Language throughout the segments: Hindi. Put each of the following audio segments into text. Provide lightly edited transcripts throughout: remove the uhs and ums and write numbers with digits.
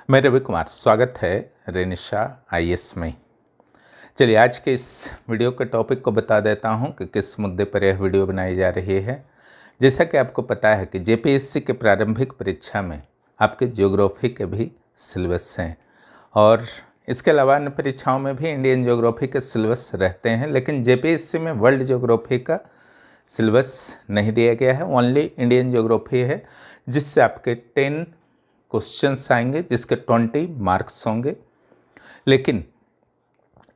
मैं रवि कुमार, स्वागत है रेनिशा आईएएस में। चलिए आज के इस वीडियो के टॉपिक को बता देता हूं कि किस मुद्दे पर यह वीडियो बनाई जा रही है। जैसा कि आपको पता है कि जेपीएससी के प्रारंभिक परीक्षा में आपके ज्योग्राफी के भी सिलेबस हैं और इसके अलावा अन्य परीक्षाओं में भी इंडियन ज्योग्राफी के सिलेबस रहते हैं, लेकिन जेपीएससी में वर्ल्ड ज्योग्राफी का सिलेबस नहीं दिया गया है। ओनली इंडियन ज्योग्राफी है, जिससे आपके 10 क्वेश्चंस आएंगे, जिसके 20 मार्क्स होंगे। लेकिन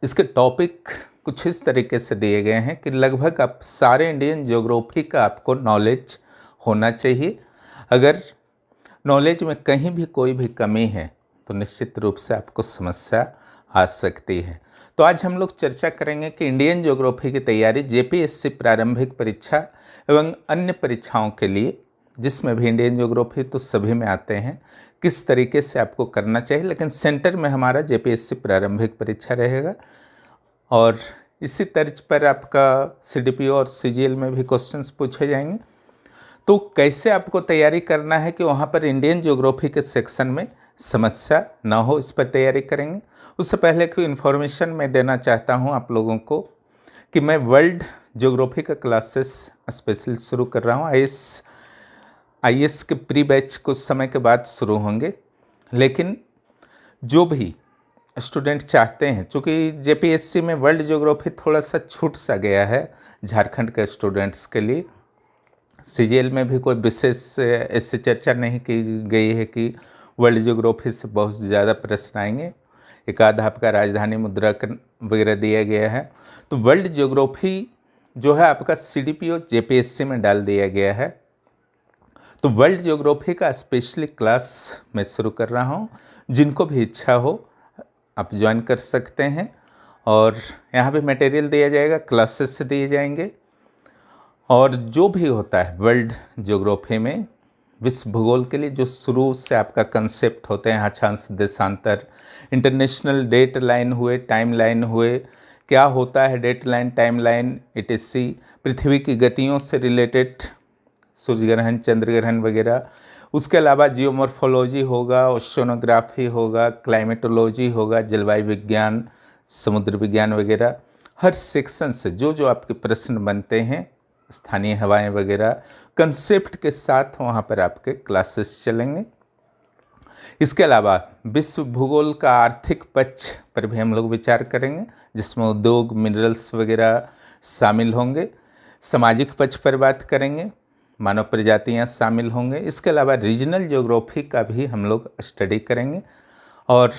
इसके टॉपिक कुछ इस तरीके से दिए गए हैं कि लगभग आप सारे इंडियन ज्योग्राफी का आपको नॉलेज होना चाहिए। अगर नॉलेज में कहीं भी कोई भी कमी है तो निश्चित रूप से आपको समस्या आ सकती है। तो आज हम लोग चर्चा करेंगे कि इंडियन ज्योग्राफी की तैयारी जेपीएससी प्रारंभिक परीक्षा एवं अन्य परीक्षाओं के लिए, जिसमें भी इंडियन ज्योग्राफी तो सभी में आते हैं, किस तरीके से आपको करना चाहिए। लेकिन सेंटर में हमारा जेपीएससी प्रारंभिक परीक्षा रहेगा और इसी तर्ज पर आपका सीडीपीओ और सीजीएल में भी क्वेश्चंस पूछे जाएंगे। तो कैसे आपको तैयारी करना है कि वहाँ पर इंडियन ज्योग्राफी के सेक्शन में समस्या ना हो, इस पर तैयारी करेंगे। उससे पहले कोई इन्फॉर्मेशन मैं देना चाहता हूँ आप लोगों को कि मैं वर्ल्ड ज्योग्राफी का क्लासेस स्पेशल शुरू कर रहा हूँ। आईएएस के प्री बैच कुछ समय के बाद शुरू होंगे, लेकिन जो भी स्टूडेंट चाहते हैं, चूँकि जेपीएससी में वर्ल्ड ज्योग्राफी थोड़ा सा छूट सा गया है झारखंड के स्टूडेंट्स के लिए। सीजीएल में भी कोई विशेष ऐसी चर्चा नहीं की गई है कि वर्ल्ड ज्योग्राफी से बहुत ज़्यादा प्रश्न आएंगे। एक आधा आपका राजधानी मुद्रांकन वगैरह दिया गया है। तो वर्ल्ड ज्योग्राफी जो है आपका सीडीपीओ जेपीएससी में डाल दिया गया है। तो वर्ल्ड ज्योग्राफी का स्पेशली क्लास मैं शुरू कर रहा हूँ। जिनको भी इच्छा हो आप ज्वाइन कर सकते हैं और यहाँ पे मटेरियल दिया जाएगा, क्लासेस दिए जाएंगे। और जो भी होता है वर्ल्ड ज्योग्राफी में विश्व भूगोल के लिए जो शुरू से आपका कंसेप्ट होते हैं, अक्षांश, देशांतर, इंटरनेशनल डेट लाइन हुए, टाइम लाइन हुए, क्या होता है date line, time line, etc, पृथ्वी की गतियों से रिलेटेड सूर्य ग्रहण, चंद्र ग्रहण वगैरह। उसके अलावा जियोमॉर्फोलॉजी होगा, ओशनोग्राफी होगा, क्लाइमेटोलॉजी होगा, जलवायु विज्ञान, समुद्र विज्ञान वगैरह। हर सेक्शन से जो जो आपके प्रश्न बनते हैं, स्थानीय हवाएं वगैरह, कंसेप्ट के साथ वहाँ पर आपके क्लासेस चलेंगे। इसके अलावा विश्व भूगोल का आर्थिक पक्ष पर भी हम लोग विचार करेंगे, जिसमें उद्योग, मिनरल्स वगैरह शामिल होंगे। सामाजिक पक्ष पर बात करेंगे, मानव प्रजातियाँ शामिल होंगे। इसके अलावा रीजनल ज्योग्राफी का भी हम लोग स्टडी करेंगे। और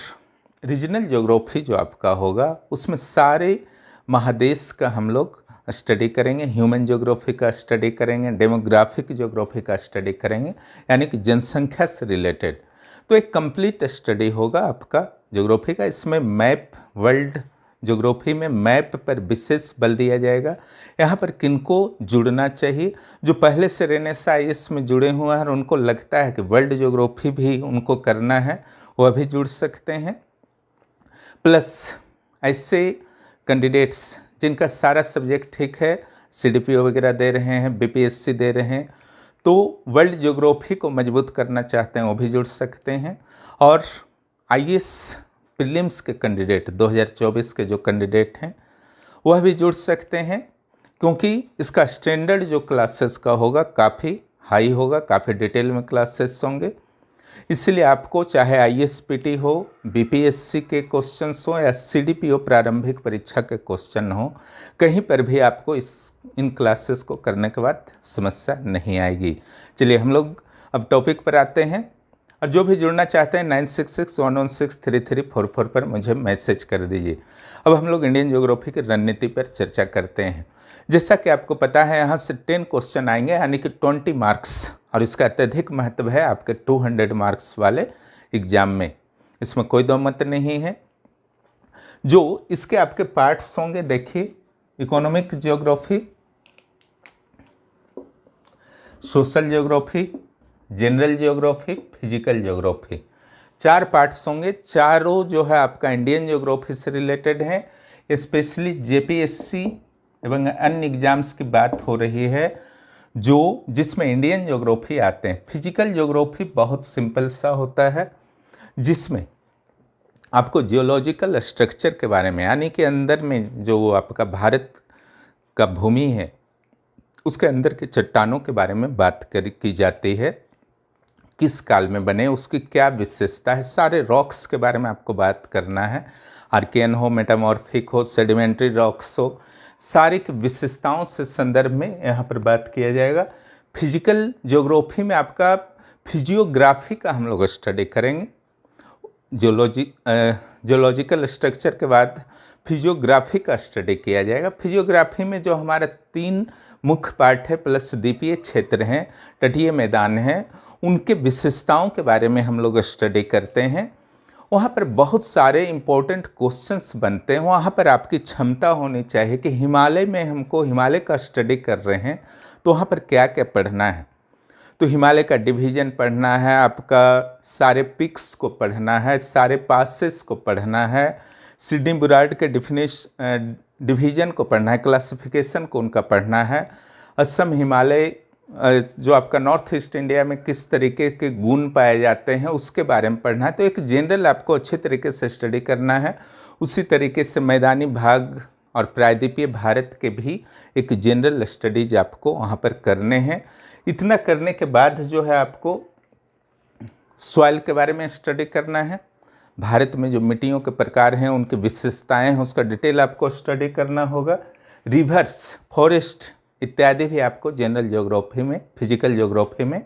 रीजनल ज्योग्राफी जो आपका होगा उसमें सारे महादेश का हम लोग स्टडी करेंगे। ह्यूमन ज्योग्राफी का स्टडी करेंगे, डेमोग्राफिक ज्योग्राफी का स्टडी करेंगे, यानी कि जनसंख्या से रिलेटेड। तो एक कंप्लीट स्टडी होगा आपका ज्योग्राफी का। इसमें मैप, वर्ल्ड ज्योग्राफी में मैप पर विशेष बल दिया जाएगा। यहाँ पर किनको जुड़ना चाहिए, जो पहले से रेनेसां आईएएस में जुड़े हुए हैं और उनको लगता है कि वर्ल्ड ज्योग्राफी भी उनको करना है, वह भी जुड़ सकते हैं। प्लस ऐसे कैंडिडेट्स जिनका सारा सब्जेक्ट ठीक है, सीडीपीओ वगैरह दे रहे हैं, बीपीएससी दे रहे हैं, तो वर्ल्ड ज्योग्राफी को मजबूत करना चाहते हैं, वो भी जुड़ सकते हैं। और आईएएस प्रीलिम्स के कैंडिडेट 2024 के जो कैंडिडेट हैं वह भी जुड़ सकते हैं, क्योंकि इसका स्टैंडर्ड जो क्लासेस का होगा काफ़ी हाई होगा, काफ़ी डिटेल में क्लासेस होंगे। इसलिए आपको चाहे आईएएस-पीटी हो, बीपीएससी के क्वेश्चंस हो या सीडीपीओ प्रारंभिक परीक्षा के क्वेश्चन हो, कहीं पर भी आपको इन क्लासेस को करने के बाद समस्या नहीं आएगी। चलिए हम लोग अब टॉपिक पर आते हैं। और जो भी जुड़ना चाहते हैं 9661163344 पर मुझे मैसेज कर दीजिए। अब हम लोग इंडियन ज्योग्राफी की रणनीति पर चर्चा करते हैं। जैसा कि आपको पता है, यहाँ से 10 क्वेश्चन आएंगे, यानी कि 20 मार्क्स, और इसका अत्यधिक महत्व है आपके 200 मार्क्स वाले एग्जाम में। इसमें कोई दो मत नहीं है। जो इसके आपके पार्ट्स होंगे, देखिए, economic geography, social geography, general geography, physical geography, 4 parts होंगे। चारों जो है आपका इंडियन ज्योग्राफी से रिलेटेड हैं। स्पेशली जेपीएससी एवं अन्य एग्जाम्स की बात हो रही है जिसमें इंडियन ज्योग्राफी आते हैं। फिजिकल ज्योग्राफी बहुत सिंपल सा होता है। जिसमें आपको जियोलॉजिकल स्ट्रक्चर के बारे में, यानी कि अंदर में जो आपका भारत का भूमि है उसके अंदर के चट्टानों के बारे में बात की जाती है, किस काल में बने, उसकी क्या विशेषता है, सारे रॉक्स के बारे में आपको बात करना है। आर्कियन हो, मेटामॉर्फिक हो, सेडिमेंट्री रॉक्स हो, सारी की विशेषताओं से संदर्भ में यहाँ पर बात किया जाएगा। फिजिकल ज्योग्राफी में आपका फिजियोग्राफी का हम लोग स्टडी करेंगे। जियोलॉजिकल स्ट्रक्चर के बाद फिजियोग्राफी का स्टडी किया जाएगा। फिजियोग्राफी में जो हमारा 3 मुख्य पार्ट है प्लस द्वीपीय क्षेत्र हैं, तटीय मैदान हैं, उनके विशेषताओं के बारे में हम लोग स्टडी करते हैं। वहाँ पर बहुत सारे इम्पोर्टेंट क्वेश्चंस बनते हैं। वहाँ पर आपकी क्षमता होनी चाहिए कि हिमालय में हमको हिमालय का स्टडी कर रहे हैं तो वहाँ पर क्या क्या पढ़ना है। तो हिमालय का डिवीज़न पढ़ना है, आपका सारे पिक्स को पढ़ना है, सारे पासेस को पढ़ना है, सिडनी बुरार्ड के डिवीज़न को पढ़ना है, क्लासिफिकेशन को उनका पढ़ना है, असम हिमालय जो आपका नॉर्थ ईस्ट इंडिया में किस तरीके के गुण पाए जाते हैं उसके बारे में पढ़ना है। तो एक जनरल आपको अच्छे तरीके से स्टडी करना है। उसी तरीके से मैदानी भाग और प्रायद्वीपीय भारत के भी एक जनरल स्टडीज आपको वहाँ पर करने हैं। इतना करने के बाद जो है आपको सॉइल के बारे में स्टडी करना है। भारत में जो मिट्टियों के प्रकार हैं, उनकी विशेषताएं हैं, उसका डिटेल आपको स्टडी करना होगा। रिवर्स, फॉरेस्ट इत्यादि भी आपको जनरल ज्योग्राफी में, फिजिकल ज्योग्राफी में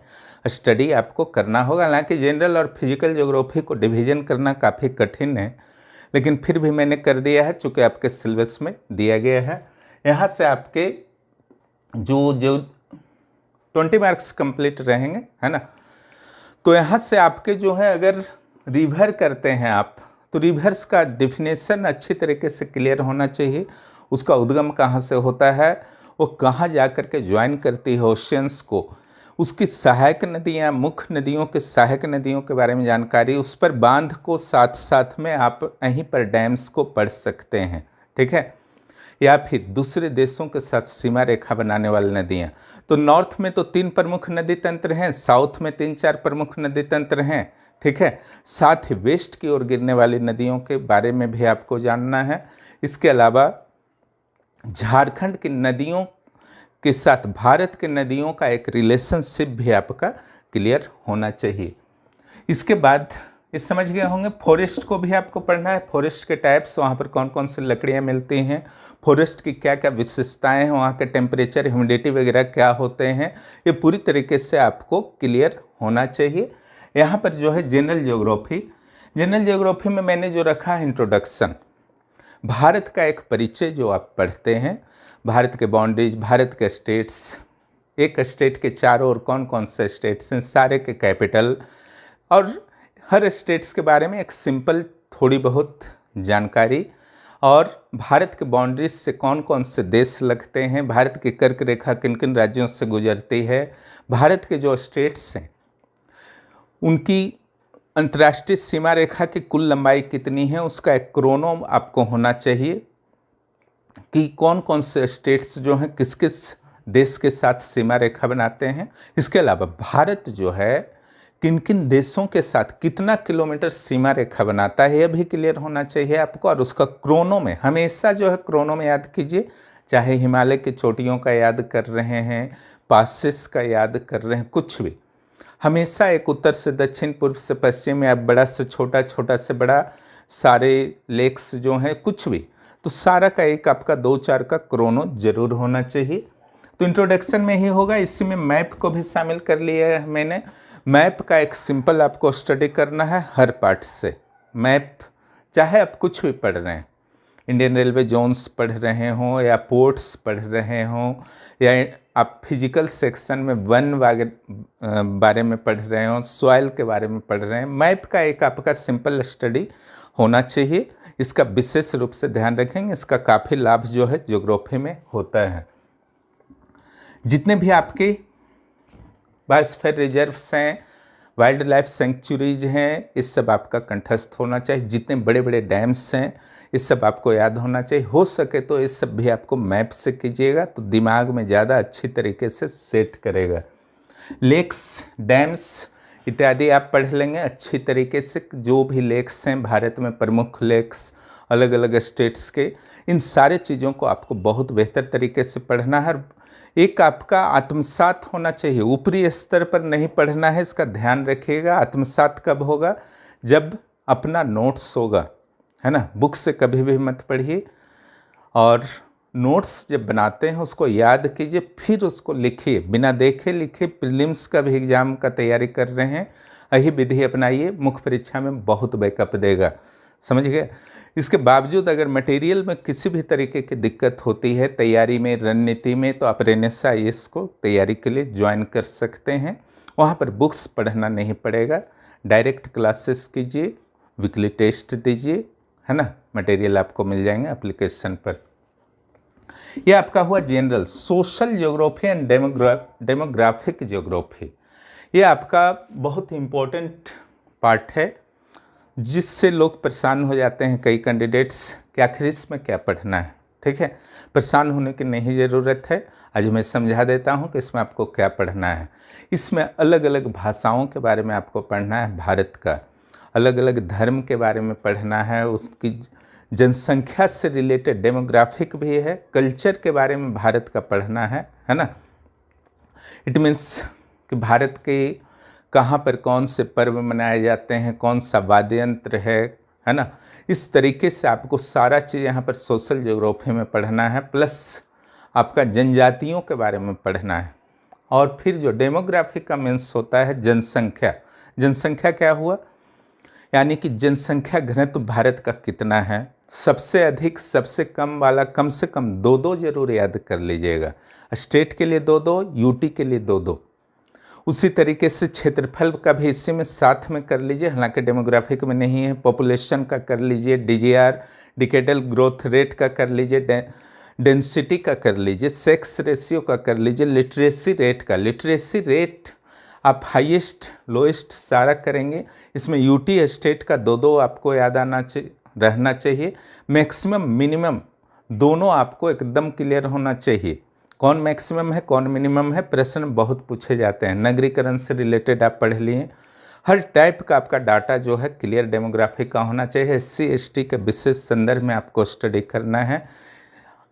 स्टडी आपको करना होगा। हालांकि जनरल और फिजिकल ज्योग्राफी को डिवीज़न करना काफ़ी कठिन है, लेकिन फिर भी मैंने कर दिया है चूँकि आपके सिलेबस में दिया गया है। यहाँ से आपके जो 20 मार्क्स कंप्लीट रहेंगे, है ना। तो यहाँ से आपके जो है अगर रिवर करते हैं आप, तो रिवर्स का डिफिनेशन अच्छी तरीके से क्लियर होना चाहिए। उसका उद्गम कहाँ से होता है, वो कहाँ जा कर के ज्वाइन करती है ओशियंस को, उसकी सहायक नदियाँ, मुख्य नदियों के सहायक नदियों के बारे में जानकारी, उस पर बांध को साथ साथ में आप यहीं पर डैम्स को पढ़ सकते हैं, ठीक है। या फिर दूसरे देशों के साथ सीमा रेखा बनाने वाली नदियाँ, तो नॉर्थ में तो 3 प्रमुख नदी तंत्र हैं, साउथ में 3-4 प्रमुख नदी तंत्र हैं, ठीक है। साथ ही वेस्ट की ओर गिरने वाली नदियों के बारे में भी आपको जानना है। इसके अलावा झारखंड की नदियों के साथ भारत के नदियों का एक रिलेशनशिप भी आपका क्लियर होना चाहिए। इसके बाद ये समझ गए होंगे, फॉरेस्ट को भी आपको पढ़ना है। फॉरेस्ट के टाइप्स, वहाँ पर कौन कौन सी लकड़ियाँ मिलती हैं, फॉरेस्ट की क्या क्या विशेषताएं हैं, वहाँ के टेम्परेचर, ह्यूमिडिटी वगैरह क्या होते हैं, ये पूरी तरीके से आपको क्लियर होना चाहिए। यहाँ पर जो है जनरल ज्योग्राफी में मैंने जो रखा है इंट्रोडक्शन, भारत का एक परिचय जो आप पढ़ते हैं, भारत के बाउंड्रीज, भारत के स्टेट्स, एक स्टेट के चारों ओर कौन कौन से स्टेट्स हैं, सारे के कैपिटल, और हर स्टेट्स के बारे में एक सिंपल थोड़ी बहुत जानकारी, और भारत के बाउंड्रीज से कौन कौन से देश लगते हैं, भारत की कर्क रेखा किन किन राज्यों से गुजरती है, भारत के जो स्टेट्स हैं उनकी अंतर्राष्ट्रीय सीमा रेखा की कुल लंबाई कितनी है, उसका एक क्रोनो आपको होना चाहिए कि कौन कौन से स्टेट्स जो हैं किस किस देश के साथ सीमा रेखा बनाते हैं। इसके अलावा भारत जो है किन किन देशों के साथ कितना किलोमीटर सीमा रेखा बनाता है, यह भी क्लियर होना चाहिए आपको। और उसका क्रोनो में, हमेशा जो है क्रोनो में याद कीजिए, चाहे हिमालय की चोटियों का याद कर रहे हैं, पासेस का याद कर रहे हैं, कुछ भी, हमेशा एक उत्तर से दक्षिण, पूर्व से पश्चिम, या बड़ा से छोटा, छोटा से बड़ा, सारे लेक्स जो हैं, कुछ भी, तो सारा का एक आपका 2-4 का क्रोनो जरूर होना चाहिए। तो इंट्रोडक्शन में ही होगा। इसी में मैप को भी शामिल कर लिया है मैंने। मैप का एक सिंपल आपको स्टडी करना है हर पार्ट से। मैप चाहे आप कुछ भी पढ़ रहे हैं, इंडियन रेलवे जोन्स पढ़ रहे हों, या पोर्ट्स पढ़ रहे हों, या आप फिजिकल सेक्शन में वन बारे में पढ़ रहे हों, सॉइल के बारे में पढ़ रहे हैं, मैप का एक आपका सिंपल स्टडी होना चाहिए। इसका विशेष रूप से ध्यान रखेंगे, इसका काफ़ी लाभ जो है ज्योग्राफी में होता है। जितने भी आपके बायोस्फीयर रिजर्व्स हैं, वाइल्ड लाइफ सेंचुरीज हैं, इस सब आपका कंठस्थ होना चाहिए। जितने बड़े बड़े डैम्स हैं, इस सब आपको याद होना चाहिए। हो सके तो इस सब भी आपको मैप से कीजिएगा तो दिमाग में ज़्यादा अच्छी तरीके से सेट करेगा। लेक्स, डैम्स, इत्यादि आप पढ़ लेंगे अच्छी तरीके से। जो भी लेक्स हैं भारत में, प्रमुख लेक्स अलग अलग स्टेट्स के, इन सारे चीज़ों को आपको बहुत बेहतर तरीके से पढ़ना है। एक आपका आत्मसात होना चाहिए, ऊपरी स्तर पर नहीं पढ़ना है, इसका ध्यान रखिएगा। आत्मसात कब होगा? जब अपना नोट्स होगा, है ना। बुक से कभी भी मत पढ़िए, और नोट्स जब बनाते हैं उसको याद कीजिए, फिर उसको लिखिए, बिना देखे लिखिए। प्रीलिम्स का भी एग्जाम का तैयारी कर रहे हैं, यही विधि अपनाइए, मुख्य परीक्षा में बहुत बैकअप देगा, समझ गए। इसके बावजूद अगर मटेरियल में किसी भी तरीके की दिक्कत होती है तैयारी में, रणनीति में, तो आप रेनेसा आईएएस को तैयारी के लिए ज्वाइन कर सकते हैं। वहाँ पर बुक्स पढ़ना नहीं पड़ेगा, डायरेक्ट क्लासेस कीजिए, वीकली टेस्ट दीजिए, है ना। मटेरियल आपको मिल जाएंगे एप्लीकेशन पर। यह आपका हुआ general. Social geography and demographic geography, ये आपका बहुत इम्पोर्टेंट पार्ट है, जिससे लोग परेशान हो जाते हैं कई कैंडिडेट्स कि आखिर इसमें क्या पढ़ना है। ठीक है, परेशान होने की नहीं ज़रूरत है। आज मैं समझा देता हूं कि इसमें आपको क्या पढ़ना है। इसमें अलग अलग भाषाओं के बारे में आपको पढ़ना है, भारत का अलग अलग धर्म के बारे में पढ़ना है, उसकी जनसंख्या से रिलेटेड डेमोग्राफिक भी है, कल्चर के बारे में भारत का पढ़ना है ना। इट मीन्स कि भारत के कहाँ पर कौन से पर्व मनाए जाते हैं, कौन सा वाद्य यंत्र है ना। इस तरीके से आपको सारा चीज़ यहाँ पर सोशल ज्योग्राफी में पढ़ना है, प्लस आपका जनजातियों के बारे में पढ़ना है। और फिर जो डेमोग्राफी का मीन्स होता है जनसंख्या। जनसंख्या क्या हुआ? यानी कि जनसंख्या घनत्व भारत का कितना है, सबसे अधिक सबसे कम वाला कम से कम 2-2 जरूर याद कर लीजिएगा। स्टेट के लिए 2-2, यूटी के लिए 2-2। उसी तरीके से क्षेत्रफल का भी इसी में साथ में कर लीजिए, हालांकि डेमोग्राफिक में नहीं है। पॉपुलेशन का कर लीजिए, डीजीआर डिकेडल ग्रोथ रेट का कर लीजिए, डेंसिटी का कर लीजिए, सेक्स रेशियो का कर लीजिए, लिटरेसी रेट का। लिटरेसी रेट आप हाईएस्ट लोएस्ट सारा करेंगे। इसमें यूटी स्टेट का 2-2 आपको याद रहना चाहिए। मैक्सिमम मिनिमम दोनों आपको एकदम क्लियर होना चाहिए। कौन मैक्सिमम है कौन मिनिमम है, प्रश्न बहुत पूछे जाते हैं। नगरीकरण से रिलेटेड आप पढ़ लिए। हर टाइप का आपका डाटा जो है क्लियर डेमोग्राफी का होना चाहिए। एससी एसटी के विशेष संदर्भ में आपको स्टडी करना है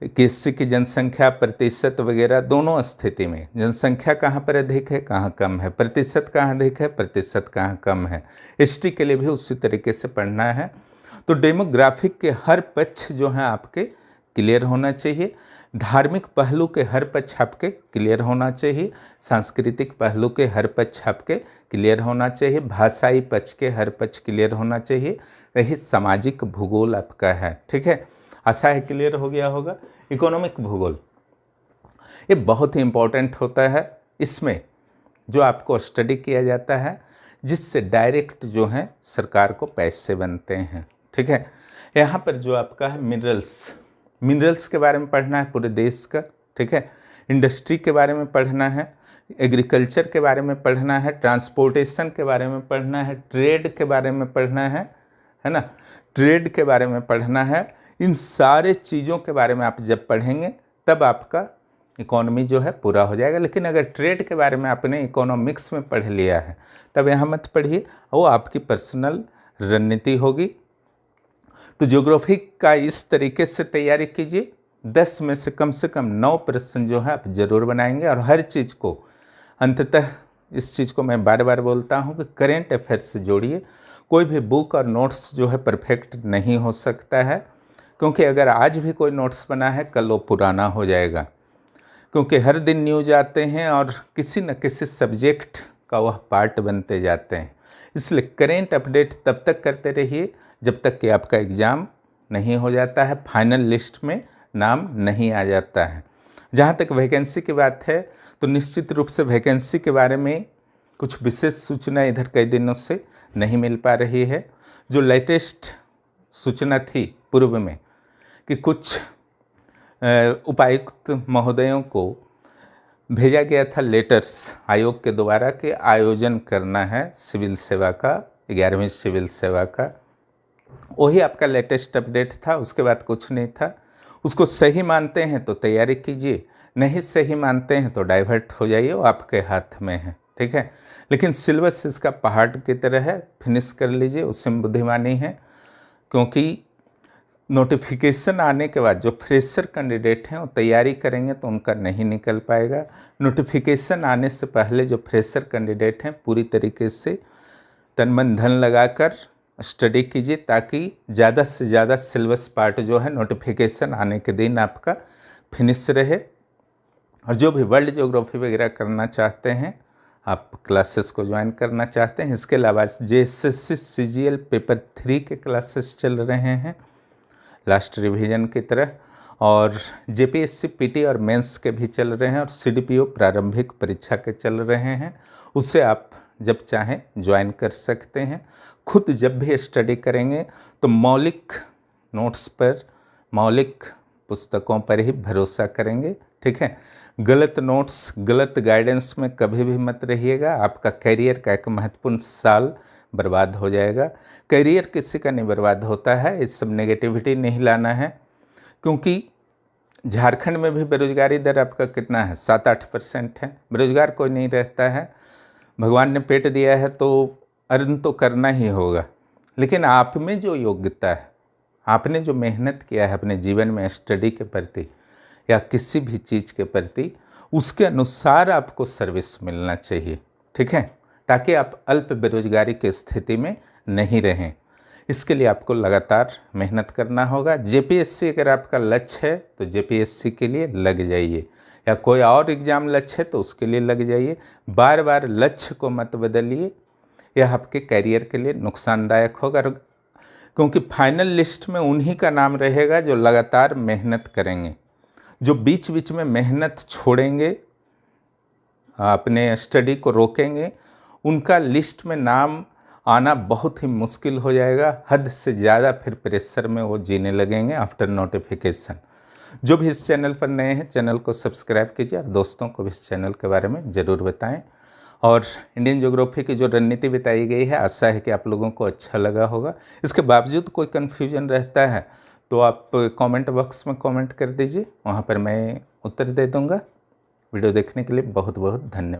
कि एससी की जनसंख्या प्रतिशत वगैरह दोनों स्थिति में जनसंख्या कहाँ पर अधिक है कहाँ कम है, प्रतिशत कहाँ अधिक है प्रतिशत कहाँ कम है। एसटी के लिए भी उसी तरीके से पढ़ना है। तो डेमोग्राफिक के हर पक्ष जो है आपके क्लियर होना चाहिए। धार्मिक पहलू के हर पक्ष आपके क्लियर होना चाहिए। सांस्कृतिक पहलू के हर पक्ष आपके क्लियर होना चाहिए। भाषाई पक्ष के हर पक्ष क्लियर होना चाहिए। यही सामाजिक भूगोल आपका है। ठीक है, आशा है क्लियर हो गया होगा। इकोनॉमिक भूगोल ये बहुत ही इम्पोर्टेंट होता है। इसमें जो आपको स्टडी किया जाता है जिससे डायरेक्ट जो है सरकार को पैसे बनते हैं। ठीक है, यहाँ पर जो आपका है मिनरल्स के बारे में पढ़ना है पूरे देश का। ठीक है, इंडस्ट्री के बारे में पढ़ना है, एग्रीकल्चर के बारे में पढ़ना है, ट्रांसपोर्टेशन के बारे में पढ़ना है, ट्रेड के बारे में पढ़ना है ना। ट्रेड के बारे में पढ़ना है। इन सारे चीज़ों के बारे में आप जब पढ़ेंगे तब आपका इकोनॉमी जो है पूरा हो जाएगा। लेकिन अगर ट्रेड के बारे में आपने इकोनॉमिक्स में पढ़ लिया है तब यहाँ मत पढ़िए, वो आपकी पर्सनल रणनीति होगी। तो ज्योग्राफी का इस तरीके से तैयारी कीजिए। 10 में से कम 9 प्रश्न जो है आप जरूर बनाएंगे। और हर चीज़ को अंततः इस चीज़ को मैं बार बार बोलता हूँ कि करेंट अफेयर्स से जोड़िए। कोई भी बुक और नोट्स जो है परफेक्ट नहीं हो सकता है, क्योंकि अगर आज भी कोई नोट्स बना है कल वो पुराना हो जाएगा, क्योंकि हर दिन न्यूज आते हैं और किसी न किसी सब्जेक्ट का वह पार्ट बनते जाते हैं। इसलिए करेंट अपडेट तब तक करते रहिए जब तक कि आपका एग्ज़ाम नहीं हो जाता है, फाइनल लिस्ट में नाम नहीं आ जाता है। जहाँ तक वैकेंसी की बात है तो निश्चित रूप से वैकेंसी के बारे में कुछ विशेष सूचना इधर कई दिनों से नहीं मिल पा रही है। जो लेटेस्ट सूचना थी पूर्व में कि कुछ उपायुक्त महोदयों को भेजा गया था लेटर्स आयोग के द्वारा कि आयोजन करना है सिविल सेवा का, 11वीं सिविल सेवा का, वही आपका लेटेस्ट अपडेट था। उसके बाद कुछ नहीं था। उसको सही मानते हैं तो तैयारी कीजिए, नहीं सही मानते हैं तो डाइवर्ट हो जाइए, वो आपके हाथ में है। ठीक है। लेकिन सिलेबस इसका पहाड़ की तरह है, फिनिश कर लीजिए, उसमें बुद्धिमानी है। क्योंकि नोटिफिकेशन आने के बाद जो फ्रेशर कैंडिडेट हैं वो तैयारी करेंगे तो उनका नहीं निकल पाएगा। नोटिफिकेशन आने से पहले जो फ्रेशर कैंडिडेट हैं पूरी तरीके से तन मन धन लगाकर स्टडी कीजिए, ताकि ज़्यादा से ज़्यादा सिलेबस पार्ट जो है नोटिफिकेशन आने के दिन आपका फिनिश रहे। और जो भी वर्ल्ड ज्योग्राफी वगैरह करना चाहते हैं, आप क्लासेस को ज्वाइन करना चाहते हैं, इसके अलावा JSSC CGL पेपर 3 के क्लासेस चल रहे हैं लास्ट रिवीजन की तरह, और JPSC PT और मेंस के भी चल रहे हैं, और CDPO प्रारंभिक परीक्षा के चल रहे हैं। उसे आप जब चाहें ज्वाइन कर सकते हैं। खुद जब भी स्टडी करेंगे तो मौलिक नोट्स पर, मौलिक पुस्तकों पर ही भरोसा करेंगे, ठीक है। गलत नोट्स, गलत गाइडेंस में कभी भी मत रहिएगा। आपका करियर का एक महत्वपूर्ण साल बर्बाद हो जाएगा। करियर किसी का नहीं बर्बाद होता है, इस सब नेगेटिविटी नहीं लाना है। क्योंकि झारखंड में भी बेरोजगारी दर आपका कितना है, 7-8% है। बेरोजगार कोई नहीं रहता है। भगवान ने पेट दिया है तो अर्न तो करना ही होगा, लेकिन आप में जो योग्यता है, आपने जो मेहनत किया है अपने जीवन में स्टडी के प्रति या किसी भी चीज़ के प्रति, उसके अनुसार आपको सर्विस मिलना चाहिए, ठीक है, ताकि आप अल्प बेरोजगारी की स्थिति में नहीं रहें। इसके लिए आपको लगातार मेहनत करना होगा। JPSC अगर आपका लक्ष्य है तो JPSC के लिए लग जाइए, या कोई और एग्ज़ाम लक्ष्य है तो उसके लिए लग जाइए। बार बार लक्ष्य को मत बदलिए, यह आपके करियर के लिए नुकसानदायक होगा। क्योंकि फाइनल लिस्ट में उन्हीं का नाम रहेगा जो लगातार मेहनत करेंगे। जो बीच बीच में मेहनत छोड़ेंगे, अपने स्टडी को रोकेंगे, उनका लिस्ट में नाम आना बहुत ही मुश्किल हो जाएगा। हद से ज़्यादा फिर प्रेशर में वो जीने लगेंगे आफ्टर नोटिफिकेशन। जो भी इस चैनल पर नए हैं, चैनल को सब्सक्राइब कीजिए और दोस्तों को भी इस चैनल के बारे में ज़रूर बताएं। और इंडियन ज्योग्राफी की जो रणनीति बताई गई है, आशा है कि आप लोगों को अच्छा लगा होगा। इसके बावजूद कोई कन्फ्यूजन रहता है तो आप कमेंट बॉक्स में कमेंट कर दीजिए, वहाँ पर मैं उत्तर दे दूँगा। वीडियो देखने के लिए बहुत बहुत धन्यवाद।